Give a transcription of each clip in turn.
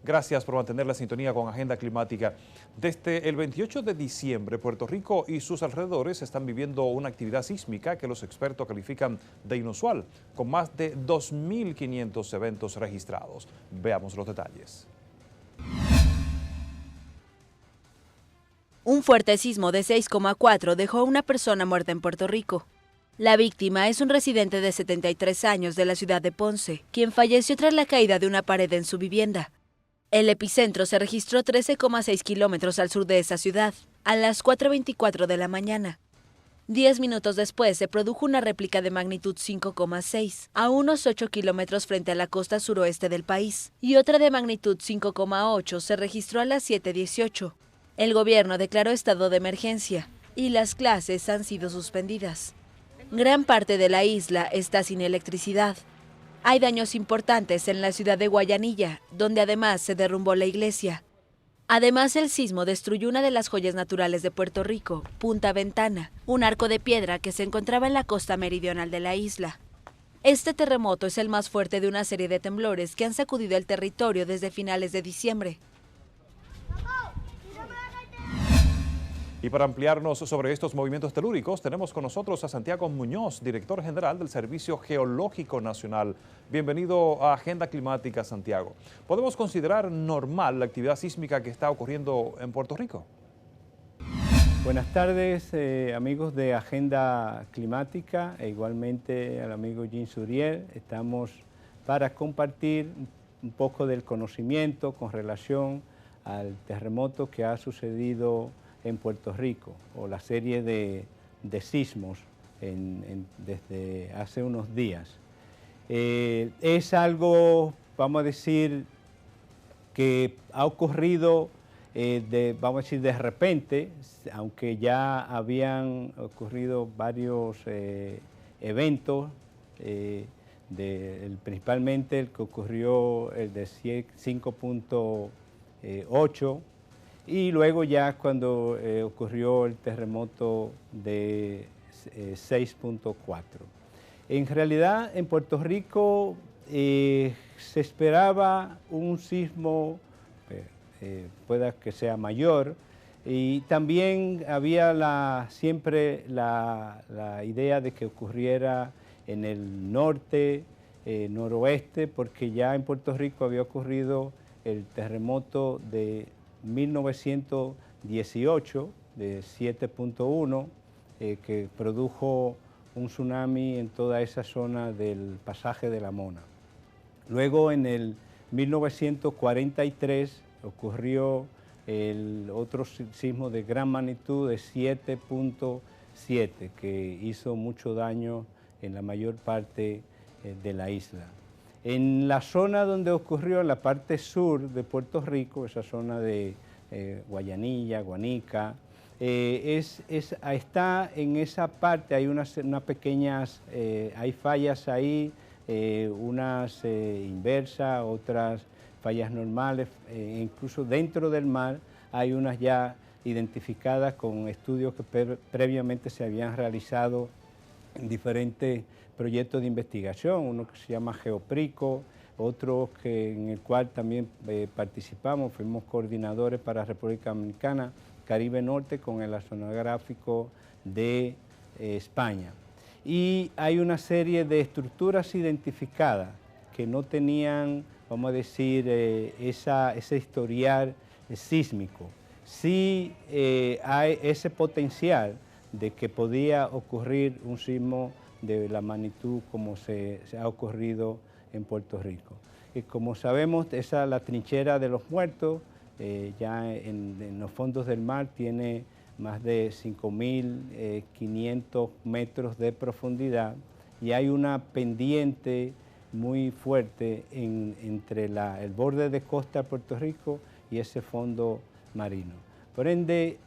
Gracias por mantener la sintonía con Agenda Climática. Desde el 28 de diciembre, Puerto Rico y sus alrededores están viviendo una actividad sísmica que los expertos califican de inusual, con más de 2.500 eventos registrados. Veamos los detalles. Un fuerte sismo de 6,4 dejó a una persona muerta en Puerto Rico. La víctima es un residente de 73 años de la ciudad de Ponce, quien falleció tras la caída de una pared en su vivienda. El epicentro se registró 13,6 kilómetros al sur de esa ciudad, a las 4:24 de la mañana. 10 minutos después se produjo una réplica de magnitud 5,6 a unos 8 kilómetros frente a la costa suroeste del país, y otra de magnitud 5,8 se registró a las 7:18. El gobierno declaró estado de emergencia y las clases han sido suspendidas. Gran parte de la isla está sin electricidad. Hay daños importantes en la ciudad de Guayanilla, donde además se derrumbó la iglesia. Además, el sismo destruyó una de las joyas naturales de Puerto Rico, Punta Ventana, un arco de piedra que se encontraba en la costa meridional de la isla. Este terremoto es el más fuerte de una serie de temblores que han sacudido el territorio desde finales de diciembre. Y para ampliarnos sobre estos movimientos telúricos, tenemos con nosotros a Santiago Muñoz, director general del Servicio Geológico Nacional. Bienvenido a Agenda Climática, Santiago. ¿Podemos considerar normal la actividad sísmica que está ocurriendo en Puerto Rico? Buenas tardes, amigos de Agenda Climática, e igualmente al amigo Jean Suriel. Estamos para compartir un poco del conocimiento con relación al terremoto que ha sucedido en Puerto Rico, o la serie de sismos desde hace unos días. Es algo, vamos a decir, que ha ocurrido, vamos a decir, de repente, aunque ya habían ocurrido varios eventos, principalmente el que ocurrió, el de 5.8, y luego ya cuando ocurrió el terremoto de 6.4. En realidad en Puerto Rico se esperaba un sismo, pueda que sea mayor, y también había siempre la idea de que ocurriera en el norte, noroeste, porque ya en Puerto Rico había ocurrido el terremoto de 1918 de 7.1 que produjo un tsunami en toda esa zona del pasaje de la Mona. Luego en el 1943 ocurrió el otro sismo de gran magnitud de 7.7 que hizo mucho daño en la mayor parte de la isla. En la zona donde ocurrió, en la parte sur de Puerto Rico, esa zona de Guayanilla, Guanica, está en esa parte, hay unas pequeñas, hay fallas ahí, unas inversas, otras fallas normales, incluso dentro del mar hay unas ya identificadas con estudios que previamente se habían realizado en diferentes proyectos de investigación, uno que se llama Geoprico, otro en el cual también participamos, fuimos coordinadores para República Dominicana, Caribe Norte, con el oceanográfico de España. Y hay una serie de estructuras identificadas que no tenían, vamos a decir, ese historial sísmico. Sí hay ese potencial de que podía ocurrir un sismo de la magnitud como se ha ocurrido en Puerto Rico. Y como sabemos, la trinchera de los muertos, ya en los fondos del mar, tiene más de 5.500 metros de profundidad y hay una pendiente muy fuerte entre el borde de costa de Puerto Rico y ese fondo marino. Por ende,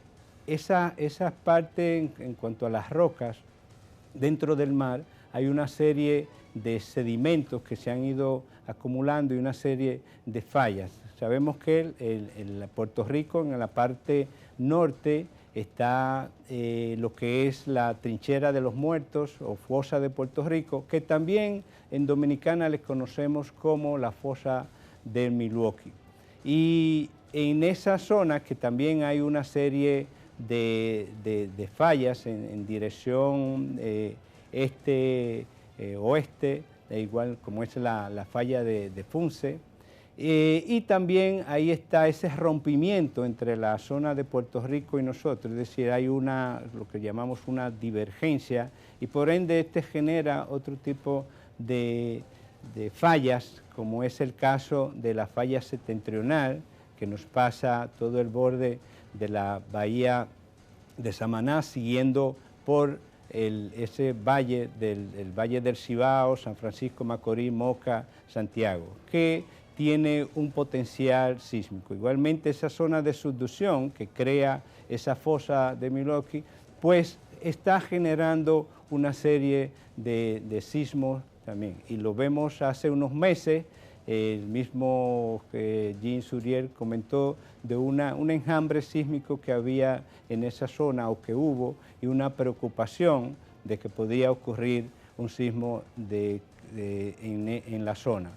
esas partes en cuanto a las rocas, dentro del mar hay una serie de sedimentos que se han ido acumulando y una serie de fallas. Sabemos que en Puerto Rico, en la parte norte, está lo que es la trinchera de los muertos o fosa de Puerto Rico, que también en Dominicana les conocemos como la fosa del Milwaukee. Y en esa zona que también hay una serie de fallas en dirección oeste, igual como es la falla de Funce, y también ahí está ese rompimiento entre la zona de Puerto Rico y nosotros, es decir, hay lo que llamamos una divergencia, y por ende este genera otro tipo de fallas, como es el caso de la falla septentrional, que nos pasa todo el borde de la bahía de Samaná, siguiendo por ese valle el Valle del Cibao, San Francisco, Macorís, Moca, Santiago, que tiene un potencial sísmico. Igualmente esa zona de subducción que crea esa fosa de Milwaukee, pues está generando una serie de sismos también. Y lo vemos hace unos meses, el mismo Jean Suriel comentó de un enjambre sísmico que había en esa zona o que hubo, y una preocupación de que podía ocurrir un sismo en la zona.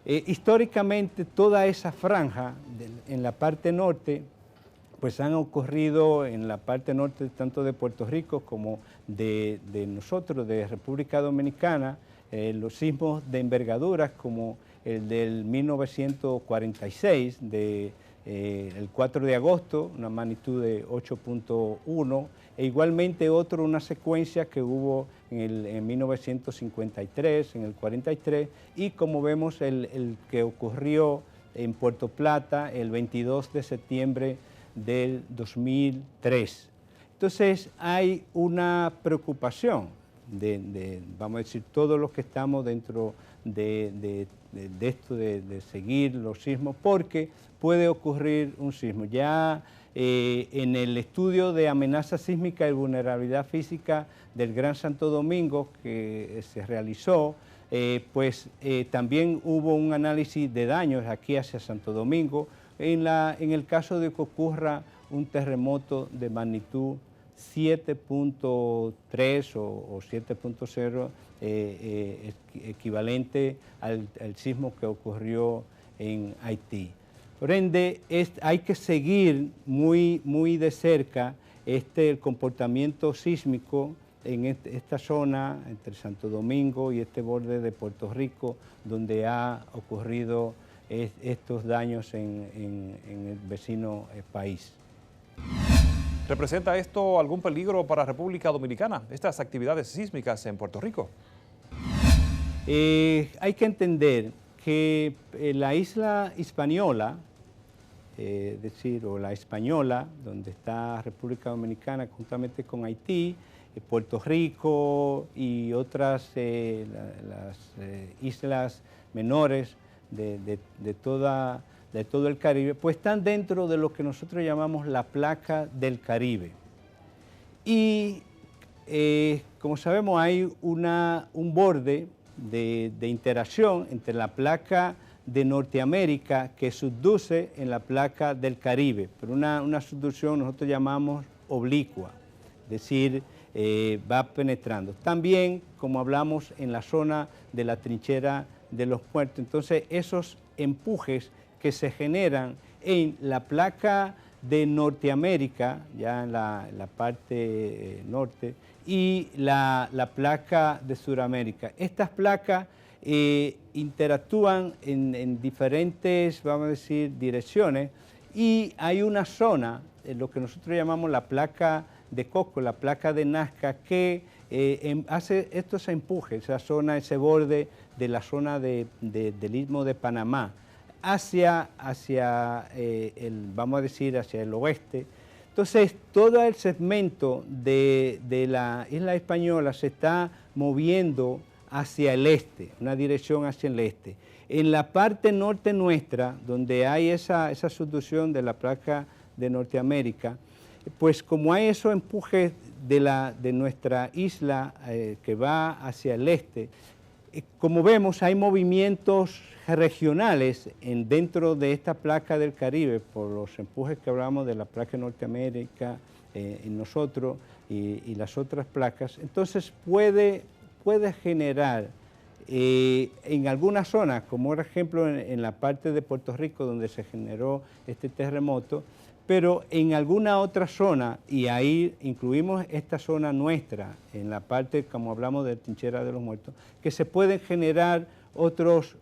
Históricamente toda esa franja en la parte norte, pues han ocurrido en la parte norte tanto de Puerto Rico como de nosotros, de República Dominicana, los sismos de envergaduras como el del 1946, el 4 de agosto, una magnitud de 8.1, e igualmente una secuencia que hubo en 1953, en el 43, y como vemos el que ocurrió en Puerto Plata el 22 de septiembre del 2003. Entonces hay una preocupación vamos a decir, todos los que estamos dentro de esto de seguir los sismos, porque puede ocurrir un sismo. Ya en el estudio de amenaza sísmica y vulnerabilidad física del Gran Santo Domingo que se realizó, también hubo un análisis de daños aquí hacia Santo Domingo en el caso de que ocurra un terremoto de magnitud 7.3 o 7.0, equivalente al sismo que ocurrió en Haití. Por ende, hay que seguir muy de cerca el comportamiento sísmico en esta zona entre Santo Domingo y este borde de Puerto Rico, donde ha ocurrido estos daños en el vecino país. ¿Representa esto algún peligro para República Dominicana, estas actividades sísmicas en Puerto Rico? Hay que entender que la isla Hispaniola, o la Española, donde está República Dominicana juntamente con Haití, Puerto Rico y otras las islas menores de todo el Caribe, pues están dentro de lo que nosotros llamamos la placa del Caribe. Y como sabemos hay un borde de interacción entre la placa de Norteamérica que subduce en la placa del Caribe, pero una subducción nosotros llamamos oblicua, es decir, va penetrando. También, como hablamos, en la zona de la trinchera de los puertos. Entonces, esos empujes que se generan en la placa de Norteamérica, ya en la parte norte, y la placa de Sudamérica. Estas placas interactúan en diferentes, vamos a decir, direcciones, y hay una zona, lo que nosotros llamamos la placa de Coco, la placa de Nazca, que hace estos empujes, esa zona, ese borde de la zona del Istmo de Panamá, hacia vamos a decir, hacia el oeste. Entonces, todo el segmento de la isla española se está moviendo hacia el este, una dirección hacia el este. En la parte norte nuestra, donde hay esa subducción de la placa de Norteamérica, pues como hay esos empujes de nuestra isla que va hacia el este, como vemos, hay movimientos regionales dentro de esta placa del Caribe por los empujes que hablamos de la placa de Norteamérica en nosotros y las otras placas. Entonces puede generar En algunas zonas, como por ejemplo en la parte de Puerto Rico donde se generó este terremoto, pero en alguna otra zona, y ahí incluimos esta zona nuestra, en la parte, como hablamos de Trinchera de los Muertos, que se pueden generar otros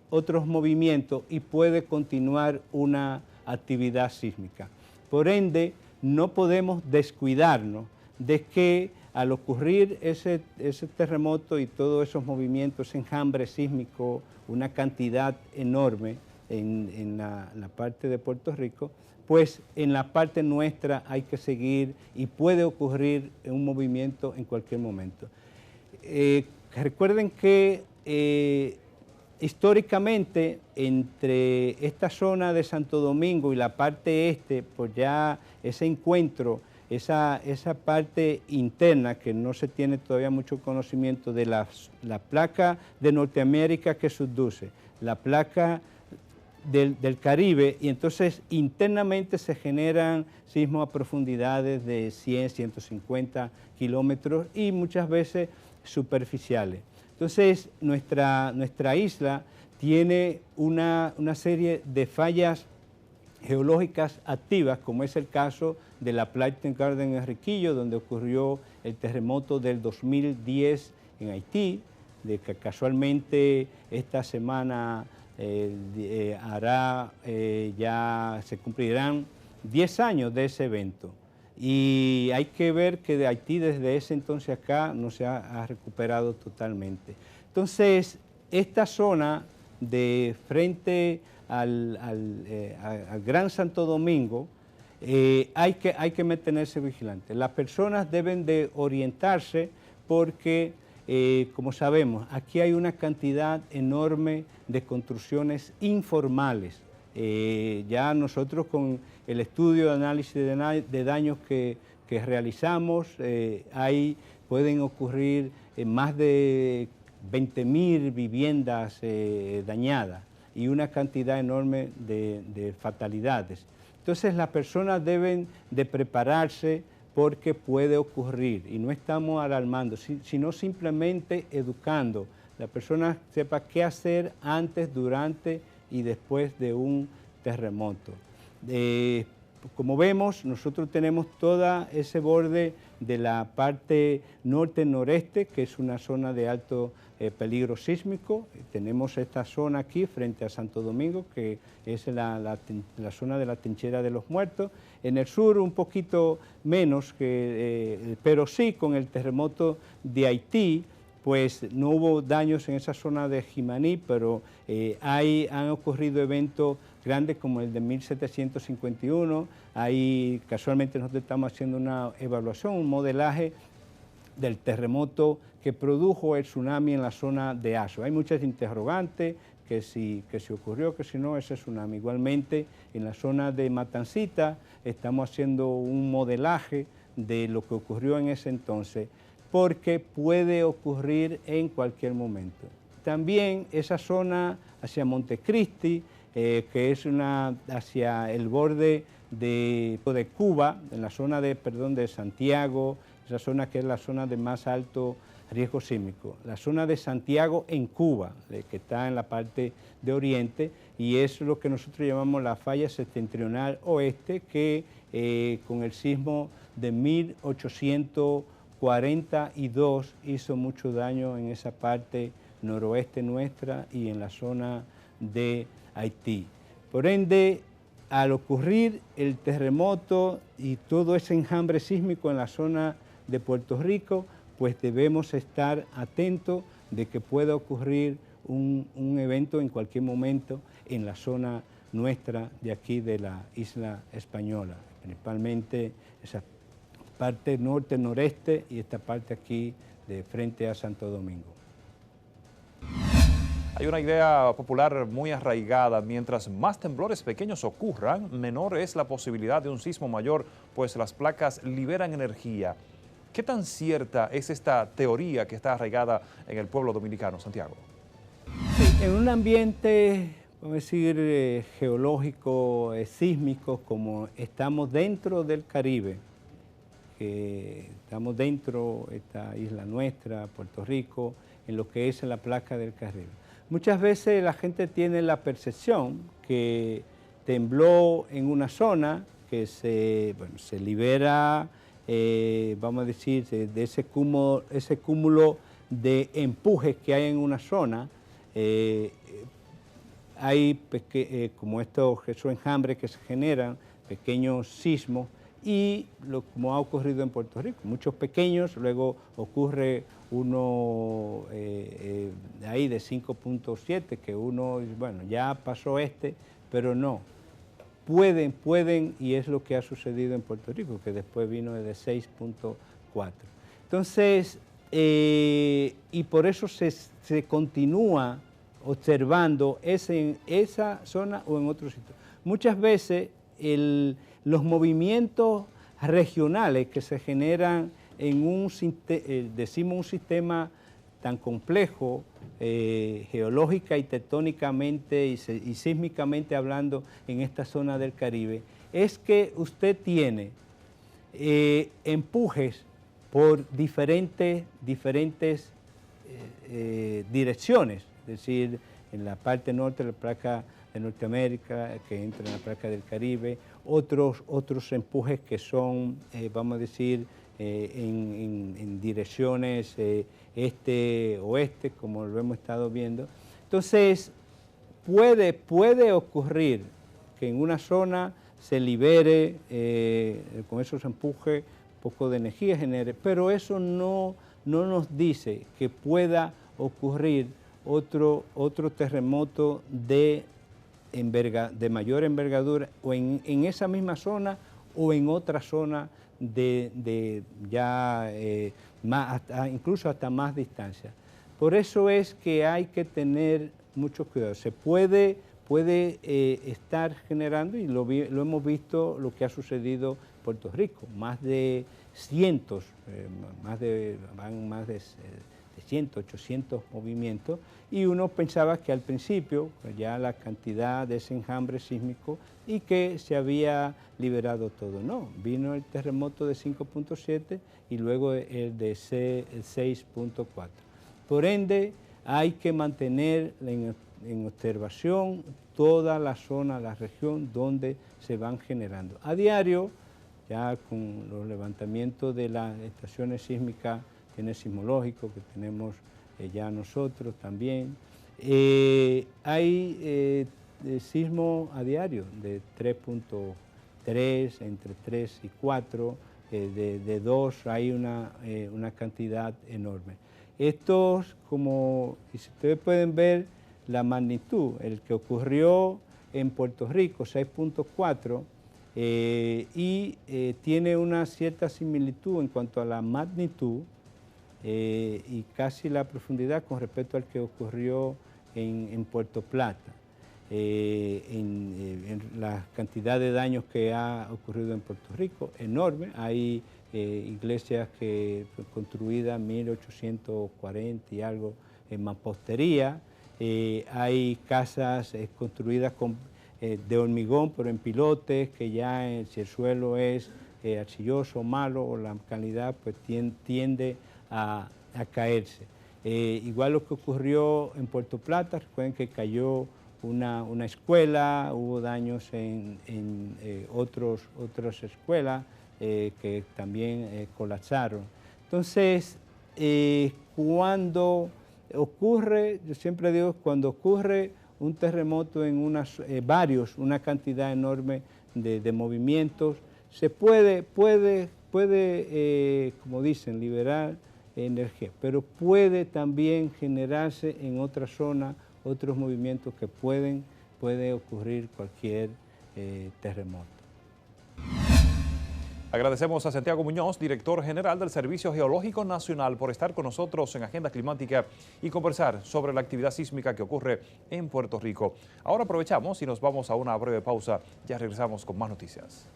movimientos y puede continuar una actividad sísmica. Por ende, no podemos descuidarnos de que al ocurrir ese terremoto y todos esos movimientos, ese enjambre sísmico, una cantidad enorme en la parte de Puerto Rico, pues en la parte nuestra hay que seguir y puede ocurrir un movimiento en cualquier momento. Recuerden que históricamente entre esta zona de Santo Domingo y la parte este, pues ya ese encuentro, esa parte interna que no se tiene todavía mucho conocimiento de la placa de Norteamérica que subduce, la placa del Caribe, y entonces internamente se generan sismos a profundidades de 100, 150 kilómetros y muchas veces superficiales. Entonces nuestra isla tiene una serie de fallas geológicas activas, como es el caso de la Plantain Garden en Riquillo, donde ocurrió el terremoto del 2010 en Haití, de que casualmente esta semana ya se cumplirán 10 años de ese evento. Y hay que ver que de Haití desde ese entonces acá no se ha recuperado totalmente. Entonces, esta zona de frente al Gran Santo Domingo, hay que mantenerse vigilantes. Las personas deben de orientarse porque, como sabemos, aquí hay una cantidad enorme de construcciones informales. Ya nosotros con el estudio de análisis de daños que realizamos, pueden ocurrir más de 20.000 viviendas dañadas y una cantidad enorme de fatalidades. Entonces las personas deben de prepararse porque puede ocurrir y no estamos alarmando, sino simplemente educando. La persona sepa qué hacer antes, durante y después de un terremoto. Como vemos, nosotros tenemos todo ese borde de la parte norte-noreste, que es una zona de alto peligro sísmico. Tenemos esta zona aquí frente a Santo Domingo, que es la zona de la Trinchera de los Muertos. En el sur un poquito menos, pero sí con el terremoto de Haití, pues no hubo daños en esa zona de Jimaní, pero han ocurrido eventos grandes como el de 1751. Ahí casualmente nosotros estamos haciendo una evaluación, un modelaje del terremoto que produjo el tsunami en la zona de Aso. Hay muchas interrogantes, que si ocurrió, que si no, ese tsunami. Igualmente, en la zona de Matancita estamos haciendo un modelaje de lo que ocurrió en ese entonces, porque puede ocurrir en cualquier momento. También esa zona hacia Montecristi, que es hacia el borde de Cuba, en la zona de Santiago, esa zona que es la zona de más alto riesgo sísmico. La zona de Santiago en Cuba, que está en la parte de oriente, y es lo que nosotros llamamos la falla septentrional oeste, que con el sismo de 1842 hizo mucho daño en esa parte noroeste nuestra y en la zona de Haití. Por ende, al ocurrir el terremoto y todo ese enjambre sísmico en la zona de Puerto Rico, pues debemos estar atentos de que pueda ocurrir un evento en cualquier momento en la zona nuestra de aquí de la isla española, principalmente esa parte norte-noreste y esta parte aquí de frente a Santo Domingo. Hay una idea popular muy arraigada: mientras más temblores pequeños ocurran, menor es la posibilidad de un sismo mayor, pues las placas liberan energía. ¿Qué tan cierta es esta teoría que está arraigada en el pueblo dominicano, Santiago? Sí, en un ambiente, vamos a decir, geológico, sísmico, como estamos dentro del Caribe, que estamos dentro de esta isla nuestra, Puerto Rico, en lo que es la placa del Caribe. Muchas veces la gente tiene la percepción que tembló en una zona, que se libera, vamos a decir, de ese cúmulo de empujes que hay en una zona. Hay, como esos enjambres que se generan, pequeños sismos, y como ha ocurrido en Puerto Rico, muchos pequeños, luego ocurre uno ahí de 5.7, que uno, bueno, ya pasó pero no. Pueden, y es lo que ha sucedido en Puerto Rico, que después vino de 6.4. Entonces, y por eso se continúa observando en esa zona o en otro sitio. Muchas veces los movimientos regionales que se generan en decimos un sistema tan complejo, geológica y tectónicamente y sísmicamente hablando en esta zona del Caribe, es que usted tiene empujes por diferentes direcciones, es decir, en la parte norte de la placa de Norteamérica, que entra en la placa del Caribe, otros empujes que son, vamos a decir, en direcciones este-oeste, como lo hemos estado viendo. Entonces, puede ocurrir que en una zona se libere con esos empujes un poco de energía, genere, pero eso no nos dice que pueda ocurrir otro terremoto de mayor envergadura o en esa misma zona o en otra zona incluso hasta más distancia. Por eso es que hay que tener mucho cuidado. Se puede estar generando, y lo hemos visto lo que ha sucedido en Puerto Rico, más de cientos, más de 100, 800 movimientos, y uno pensaba que al principio pues ya la cantidad de ese enjambre sísmico y que se había liberado todo. No, vino el terremoto de 5.7 y luego el de 6.4. Por ende, hay que mantener en observación toda la zona, la región donde se van generando. A diario, ya con los levantamientos de las estaciones sísmicas sismológicos que tenemos ya nosotros también, hay sismo a diario de 3.3, entre 3 y 4, de 2 hay una cantidad enorme. Estos, como si ustedes pueden ver la magnitud, el que ocurrió en Puerto Rico, 6.4, tiene una cierta similitud en cuanto a la magnitud y casi la profundidad con respecto al que ocurrió en Puerto Plata, en la cantidad de daños que ha ocurrido en Puerto Rico, enorme. Hay iglesias construidas en 1840 y algo en mampostería, hay casas construidas de hormigón, pero en pilotes, que ya si el suelo es arcilloso, malo, o la calidad pues tiende a caerse. Igual lo que ocurrió en Puerto Plata, recuerden que cayó una escuela, hubo daños en otras escuelas que también colapsaron. Entonces, cuando ocurre, yo siempre digo, cuando ocurre un terremoto en una cantidad enorme de movimientos, se puede, como dicen, liberar energía, pero puede también generarse en otra zona otros movimientos que puede ocurrir cualquier terremoto. Agradecemos a Santiago Muñoz, director general del Servicio Geológico Nacional, por estar con nosotros en Agenda Climática y conversar sobre la actividad sísmica que ocurre en Puerto Rico. Ahora aprovechamos y nos vamos a una breve pausa. Ya regresamos con más noticias.